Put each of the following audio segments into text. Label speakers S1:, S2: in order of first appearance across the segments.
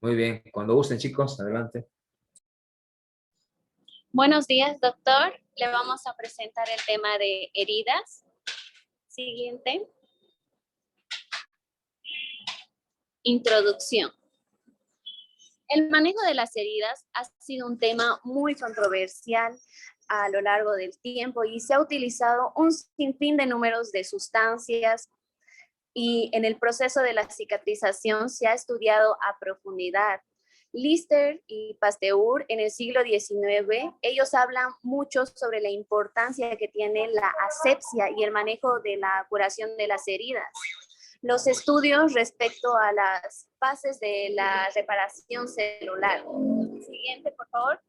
S1: Muy bien, cuando gusten, chicos, adelante.
S2: Buenos días, doctor. Le vamos a presentar el tema de heridas. Siguiente. Introducción. El manejo de las heridas ha sido un tema muy controversial a lo largo del tiempo y se ha utilizado un sinfín de números de sustancias y en el proceso de la cicatrización se ha estudiado a profundidad. Lister y Pasteur en el siglo XIX, ellos hablan mucho sobre la importancia que tiene la asepsia y el manejo de la curación de las heridas. Los estudios respecto a las fases de la reparación celular. Siguiente, por favor.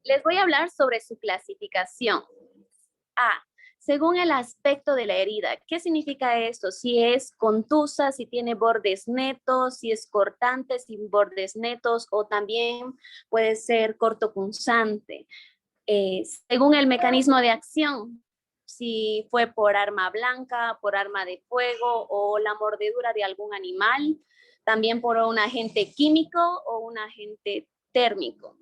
S2: Les voy a hablar sobre su clasificación. A. Según el aspecto de la herida. ¿Qué significa esto? Si es contusa, si tiene bordes netos, si es cortante sin bordes netos o también puede ser cortopunzante. Según el mecanismo de acción, si fue por arma blanca, por arma de fuego o la mordedura de algún animal, también por un agente químico o un agente térmico.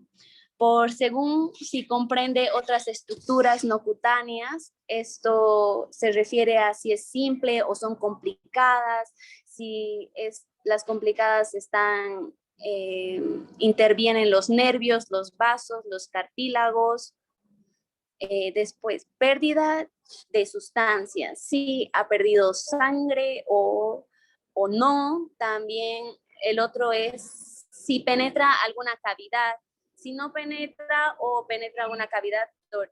S2: Por según si comprende otras estructuras no cutáneas, esto se refiere a si es simple o son complicadas, si las complicadas intervienen los nervios, los vasos, los cartílagos. Después, pérdida de sustancias, si ha perdido sangre o no. También el otro es si penetra alguna cavidad. Si no penetra o penetra una cavidad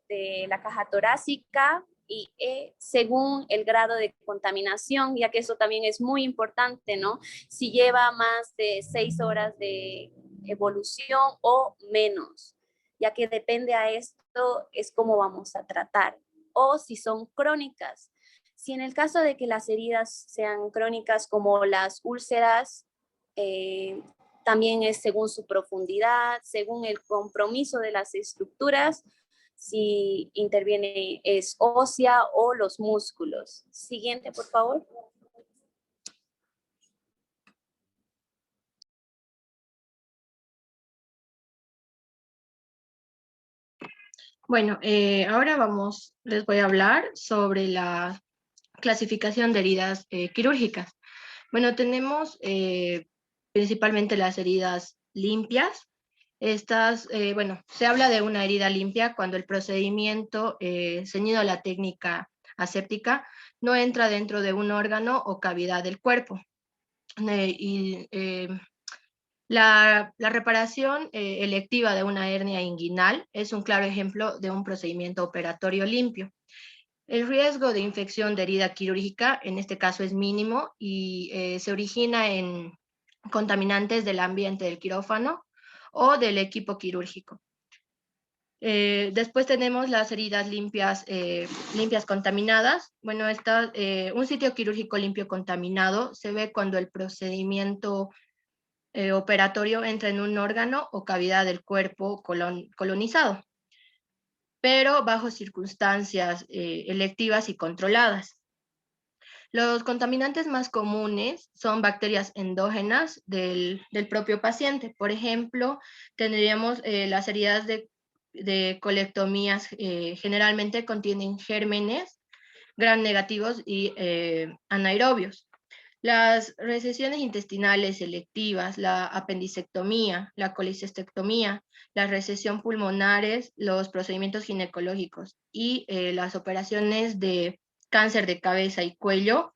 S2: de la caja torácica y según el grado de contaminación, ya que eso también es muy importante, ¿no? Si lleva más de 6 horas de evolución o menos, ya que depende a esto es cómo vamos a tratar. O si son crónicas. Si en el caso de que las heridas sean crónicas como las úlceras, también es según su profundidad, según el compromiso de las estructuras, si interviene es ósea o los músculos. Siguiente, por favor.
S3: Bueno, ahora les voy a hablar sobre la clasificación de heridas quirúrgicas. Bueno, tenemos principalmente las heridas limpias. Estas, se habla de una herida limpia cuando el procedimiento, ceñido a la técnica aséptica, no entra dentro de un órgano o cavidad del cuerpo. La reparación electiva de una hernia inguinal es un claro ejemplo de un procedimiento operatorio limpio. El riesgo de infección de herida quirúrgica, en este caso, es mínimo y se origina en contaminantes del ambiente del quirófano o del equipo quirúrgico. Después tenemos las heridas limpias contaminadas. Bueno, un sitio quirúrgico limpio contaminado se ve cuando el procedimiento operatorio entra en un órgano o cavidad del cuerpo colonizado, pero bajo circunstancias electivas y controladas. Los contaminantes más comunes son bacterias endógenas del propio paciente. Por ejemplo, tendríamos las heridas de colectomías, generalmente contienen gérmenes gram negativos y anaerobios. Las recesiones intestinales selectivas, la apendicectomía, la colicistectomía, la recesión pulmonares, los procedimientos ginecológicos y las operaciones de cáncer de cabeza y cuello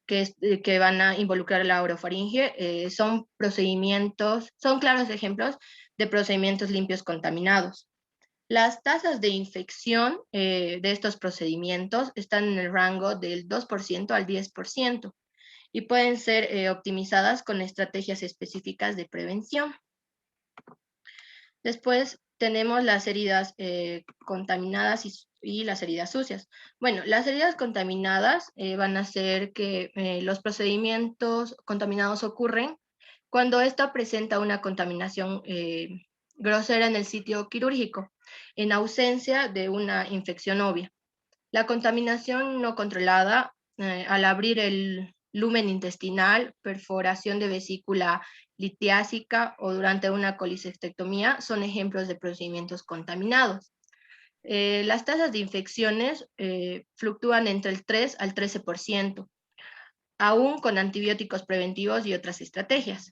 S3: que van a involucrar la orofaringe, son claros ejemplos de procedimientos limpios contaminados. Las tasas de infección de estos procedimientos están en el rango del 2% al 10%. Y pueden ser optimizadas con estrategias específicas de prevención. Después tenemos las heridas contaminadas y las heridas sucias. Bueno, las heridas contaminadas van a ser que los procedimientos contaminados ocurren cuando ésta presenta una contaminación grosera en el sitio quirúrgico, en ausencia de una infección obvia. La contaminación no controlada, al abrir lumen intestinal, perforación de vesícula litiásica o durante una colicistectomía son ejemplos de procedimientos contaminados. Las tasas de infecciones fluctúan entre el 3 al 13%, aún con antibióticos preventivos y otras estrategias.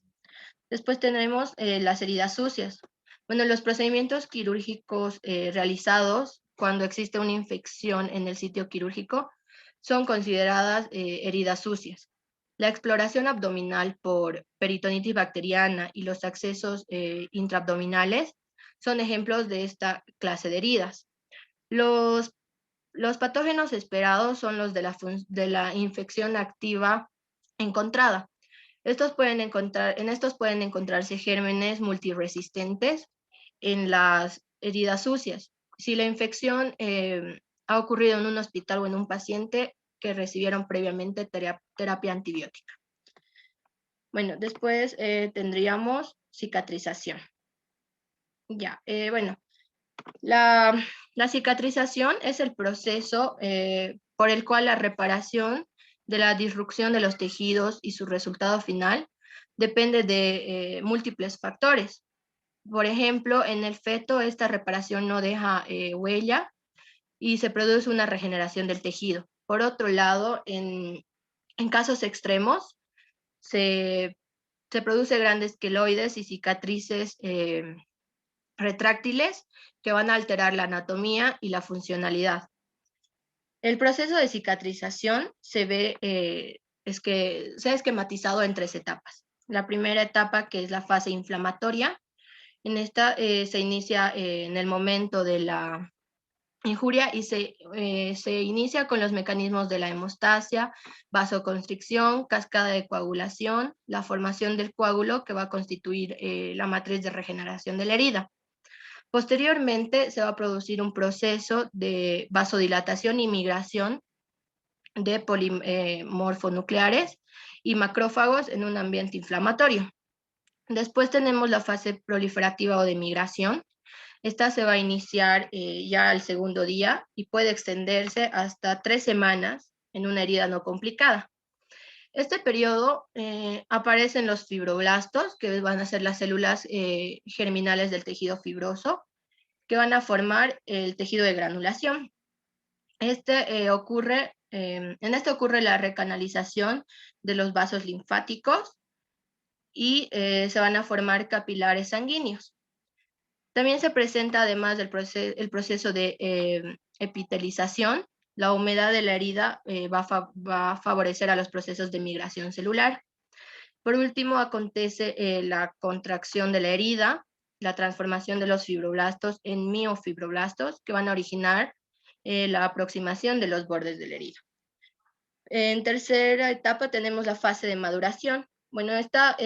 S3: Después tenemos las heridas sucias. Bueno, los procedimientos quirúrgicos realizados cuando existe una infección en el sitio quirúrgico son consideradas heridas sucias. La exploración abdominal por peritonitis bacteriana y los accesos intraabdominales son ejemplos de esta clase de heridas. Los patógenos esperados son los de la infección activa encontrada. En estos pueden encontrarse gérmenes multiresistentes en las heridas sucias. Si la infección ha ocurrido en un hospital o en un paciente que recibieron previamente terapia antibiótica. Bueno, después tendríamos cicatrización. Ya, bueno, la cicatrización es el proceso por el cual la reparación de la disrupción de los tejidos y su resultado final depende de múltiples factores. Por ejemplo, en el feto esta reparación no deja huella y se produce una regeneración del tejido. Por otro lado, en casos extremos se produce grandes queloides y cicatrices retráctiles que van a alterar la anatomía y la funcionalidad. El proceso de cicatrización se ha esquematizado en 3 etapas. La primera etapa, que es la fase inflamatoria, en esta se inicia en el momento de la injuria y se inicia con los mecanismos de la hemostasia, vasoconstricción, cascada de coagulación, la formación del coágulo que va a constituir la matriz de regeneración de la herida. Posteriormente se va a producir un proceso de vasodilatación y migración de polimorfonucleares y macrófagos en un ambiente inflamatorio. Después tenemos la fase proliferativa o de migración. Esta se va a iniciar ya al segundo día y puede extenderse hasta 3 semanas en una herida no complicada. Este periodo aparecen los fibroblastos, que van a ser las células germinales del tejido fibroso, que van a formar el tejido de granulación. En este ocurre la recanalización de los vasos linfáticos y se van a formar capilares sanguíneos. También se presenta, además del proceso de epitelización. La humedad de la herida va a favorecer a los procesos de migración celular. Por último, acontece la contracción de la herida, la transformación de los fibroblastos en miofibroblastos, que van a originar la aproximación de los bordes de la herida. En tercera etapa tenemos la fase de maduración. Bueno, esta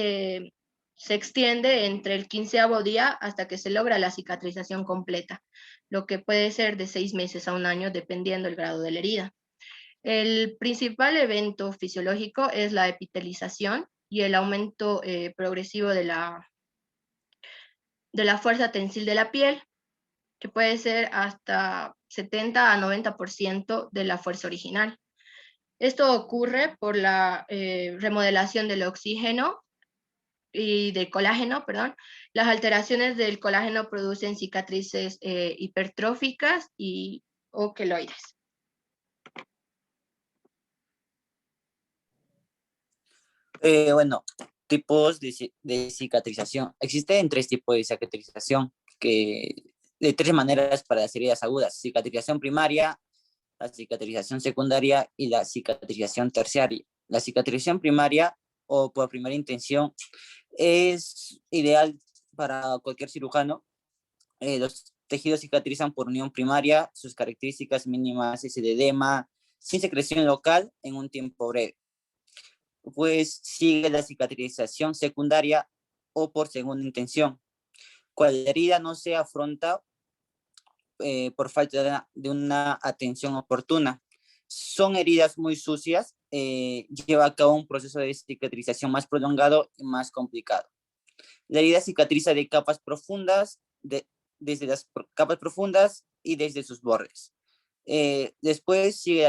S3: se extiende entre el 15º día hasta que se logra la cicatrización completa, lo que puede ser de 6 meses a 1 año, dependiendo del grado de la herida. El principal evento fisiológico es la epitelización y el aumento progresivo de la fuerza tensil de la piel, que puede ser hasta 70 a 90% de la fuerza original. Esto ocurre por la remodelación del oxígeno y del colágeno, perdón. Las alteraciones del colágeno producen cicatrices hipertróficas o queloides.
S4: Bueno, tipos de cicatrización. Existen 3 tipos de cicatrización, de 3 maneras para las heridas agudas: cicatrización primaria, la cicatrización secundaria y la cicatrización terciaria. La cicatrización primaria o por primera intención es ideal para cualquier cirujano. Los tejidos cicatrizan por unión primaria, sus características mínimas es el edema, sin secreción local en un tiempo breve. Pues sigue la cicatrización secundaria o por segunda intención, cuando la herida no se afronta por falta de una atención oportuna. Son heridas muy sucias, lleva a cabo un proceso de cicatrización más prolongado y más complicado. La herida cicatriza de capas profundas, desde las capas profundas y desde sus bordes. Después sigue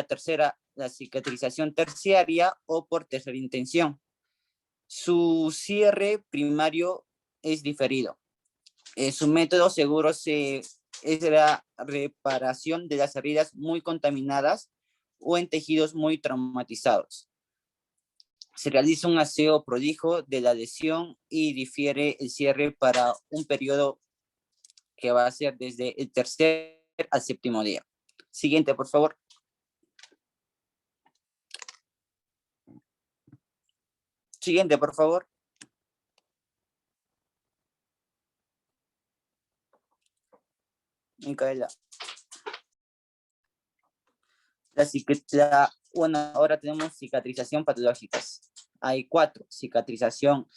S4: la cicatrización terciaria o por tercera intención. Su cierre primario es diferido. Su método seguro es la reparación de las heridas muy contaminadas o en tejidos muy traumatizados. Se realiza un aseo prolijo de la lesión y difiere el cierre para un periodo que va a ser desde el tercer al séptimo día. Siguiente, por favor. Siguiente, por favor. Micaela. Bueno, ahora tenemos cicatrización patológicas. Hay 4: cicatrización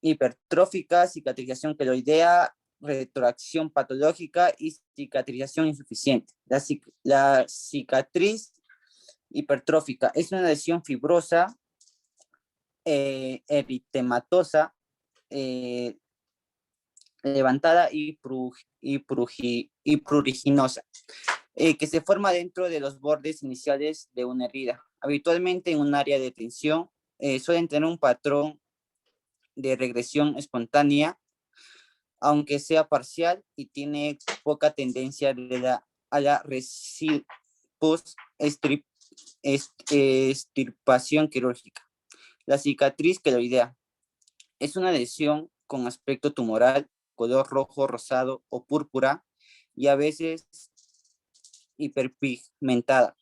S4: hipertrófica, cicatrización queloidea, retroacción patológica y cicatrización insuficiente. La cicatriz hipertrófica es una lesión fibrosa, eritematosa, levantada y pruriginosa, que se forma dentro de los bordes iniciales de una herida. Habitualmente en un área de tensión suelen tener un patrón de regresión espontánea, aunque sea parcial, y tiene poca tendencia a la extirpación quirúrgica. La cicatriz queloidea es una lesión con aspecto tumoral, color rojo, rosado o púrpura, y a veces hiperpigmentada.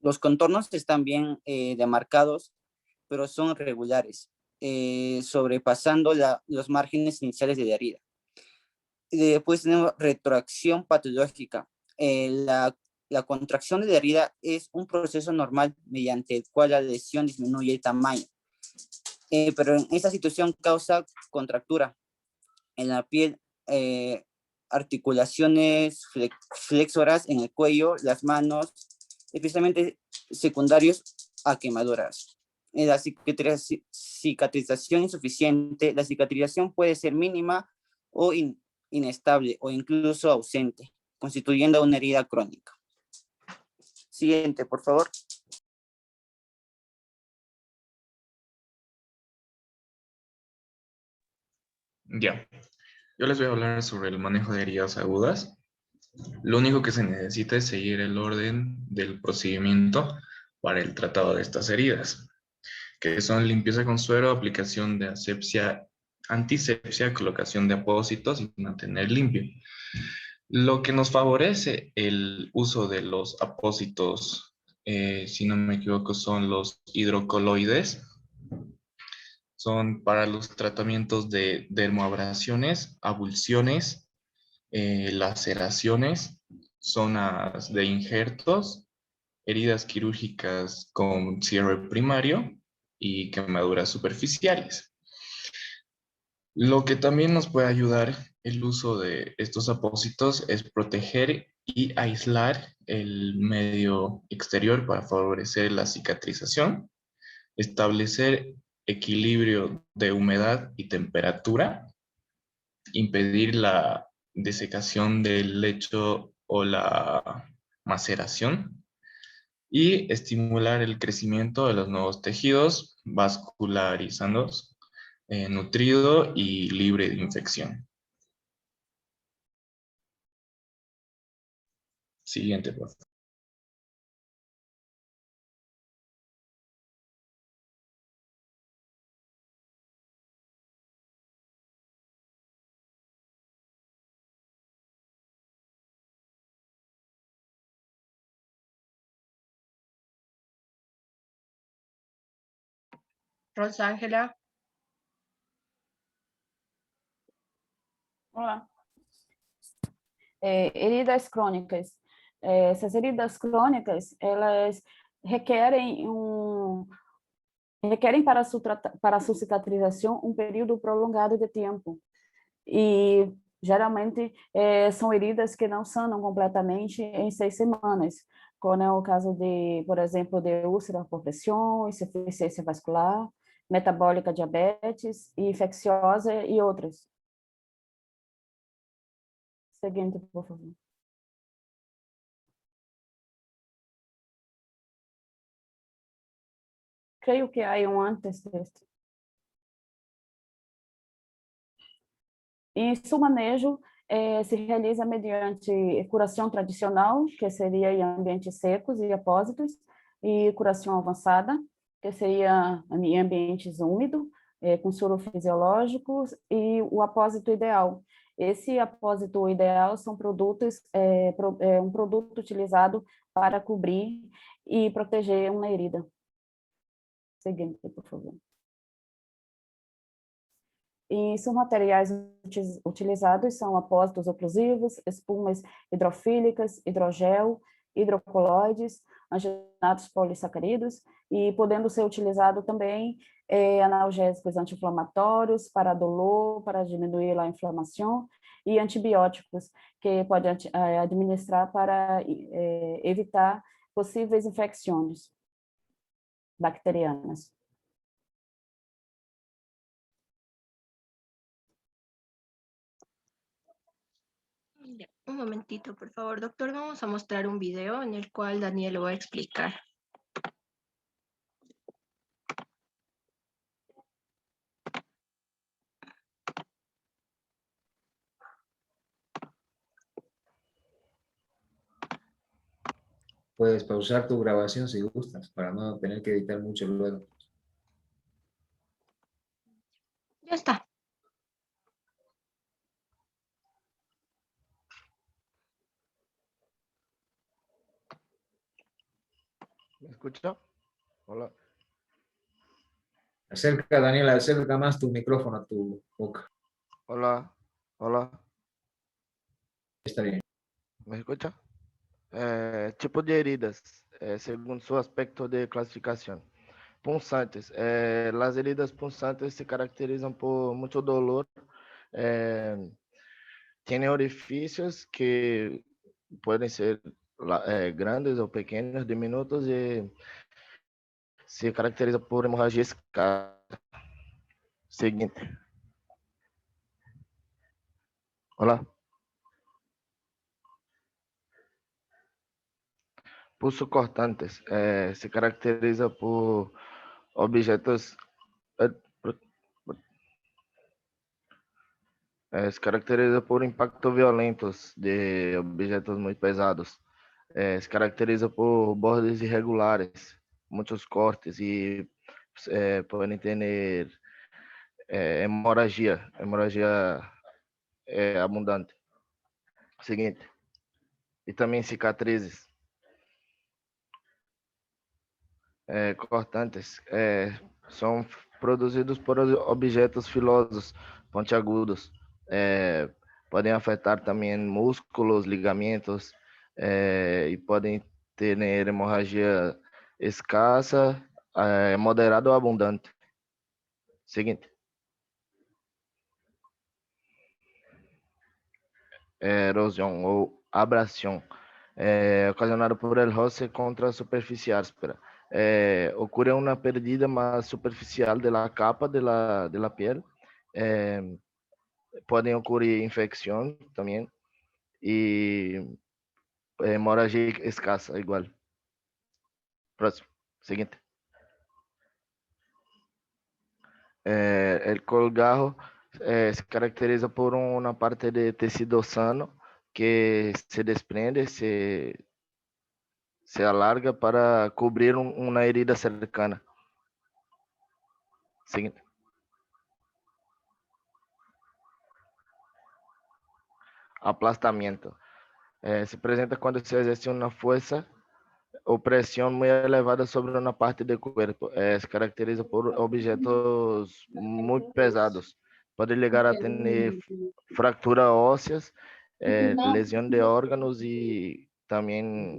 S4: Los contornos están bien demarcados, pero son irregulares, sobrepasando los márgenes iniciales de la herida. Después tenemos retroacción patológica. La contracción de la herida es un proceso normal mediante el cual la lesión disminuye el tamaño, pero en esta situación causa contractura en la piel, articulaciones flexoras en el cuello, las manos, especialmente secundarios a quemaduras. En la cicatrización insuficiente, la cicatrización puede ser mínima o inestable o incluso ausente, constituyendo una herida crónica. Siguiente, por favor.
S5: Ya, yo les voy a hablar sobre el manejo de heridas agudas. Lo único que se necesita es seguir el orden del procedimiento para el tratado de estas heridas, que son limpieza con suero, aplicación de asepsia, antisepsia, colocación de apósitos y mantener limpio. Lo que nos favorece el uso de los apósitos, si no me equivoco, son los hidrocoloides. Son para los tratamientos de dermoabrasiones, abulsiones, laceraciones, zonas de injertos, heridas quirúrgicas con cierre primario y quemaduras superficiales. Lo que también nos puede ayudar el uso de estos apósitos es proteger y aislar el medio exterior para favorecer la cicatrización, establecer equilibrio de humedad y temperatura, impedir la desecación del lecho o la maceración y estimular el crecimiento de los nuevos tejidos, vascularizándolos, nutrido y libre de infección. Siguiente, por favor.
S3: Rosángela.
S6: Olá. Heridas crônicas. Essas heridas crônicas, elas requerem para sua cicatrização um período prolongado de tempo. E, geralmente, são heridas que não sanam completamente em 6 semanas, como é o caso de, por exemplo, de úlcera por pressão, insuficiência vascular, metabólica, diabetes, infecciosa e outras. Seguinte, por favor. creio que há antes deste. E seu manejo se realiza mediante curação tradicional, que seria em ambientes secos e apósitos, e curação avançada, que seria em ambientes úmidos, com soro fisiológico, e o apósito ideal. Esse apósito ideal são produtos, um produto utilizado para cobrir e proteger uma herida. Seguinte, por favor. E seus materiais utilizados são apósitos oclusivos, espumas hidrofílicas, hidrogel, hidrocoloides, angianatos polissacarídeos, e podendo ser utilizado também analgésicos anti-inflamatórios, para dolor, para diminuir a inflamação, e antibióticos, que pode administrar para evitar possíveis infecções bacterianas.
S3: Un momentito, por favor, doctor. Vamos a mostrar un video en el cual Daniel lo va a explicar.
S1: Puedes pausar tu grabación si gustas, para no tener que editar mucho luego.
S3: Ya está.
S7: ¿Me escucha? Hola.
S1: Acerca, Daniel, acerca más tu micrófono a tu boca.
S7: Hola. Hola.
S1: Está bien.
S7: ¿Me escucha? Tipo de heridas, segundo su aspecto de clasificación. Punzantes. Las heridas punzantes se caracterizan por mucho dolor. Tienen orificios que pueden ser grandes o pequeños, diminutos, y se caracteriza por hemorragia escasa. Siguiente. Hola. Pulso cortantes. Se caracteriza por objetos. Se caracteriza por impactos violentos de objetos muito pesados. Se caracteriza por bordes irregulares, muitos cortes e podem ter hemorragia abundante. Seguinte. E também cicatrizes. Cortantes são produzidos por objetos filosos, pontiagudos. Podem afetar também músculos, ligamentos, e podem ter hemorragia escassa, moderada ou abundante. Seguinte. Erosão ou abrasão, ocasionado por el roce contra a superfície áspera. Ocurre uma perdida mais superficial da capa da pele. Podem ocorrer infecções também e hemorragia escassa igual. Próximo. Seguinte. El colgajo se caracteriza por uma parte de tecido sano que se desprende, se alarga para cobrir uma herida cercana. Seguinte. Aplastamento. Se apresenta quando se exerce uma força ou pressão muito elevada sobre uma parte do corpo. Se caracteriza por objetos muito pesados. Pode chegar a ter fraturas ósseas, lesão de órgãos e também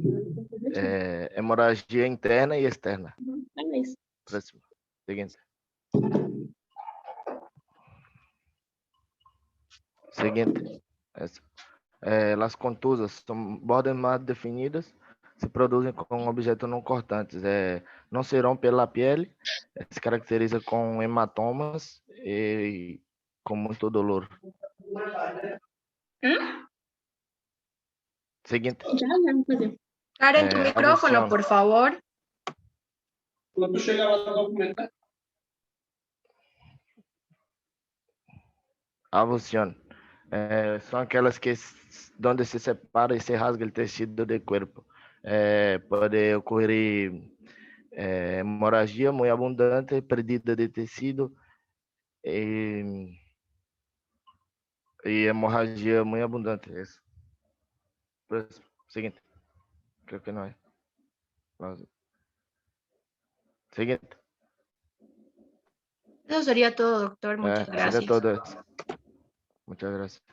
S7: hemorragia interna e externa. Próximo. Seguinte. Seguinte. As contusas são bordas mais definidas, se produzem com objetos não cortantes. Não se rompe pela pele, se caracteriza com hematomas e com muito dolor. Seguinte.
S3: Karen, tu micrófono,
S7: Adhesión.
S3: por favor.
S8: Quando chegar lá no documento,
S7: Avulsión. Son aquellas que donde se separa y se rasga el tejido del cuerpo. Puede ocurrir hemorragia muy abundante, pérdida de tecido y hemorragia muy abundante. Eso. Pues, siguiente. Creo que no hay. Siguiente.
S3: Eso sería todo, doctor. Muchas
S7: Sería
S3: gracias.
S7: todo eso. Muchas gracias.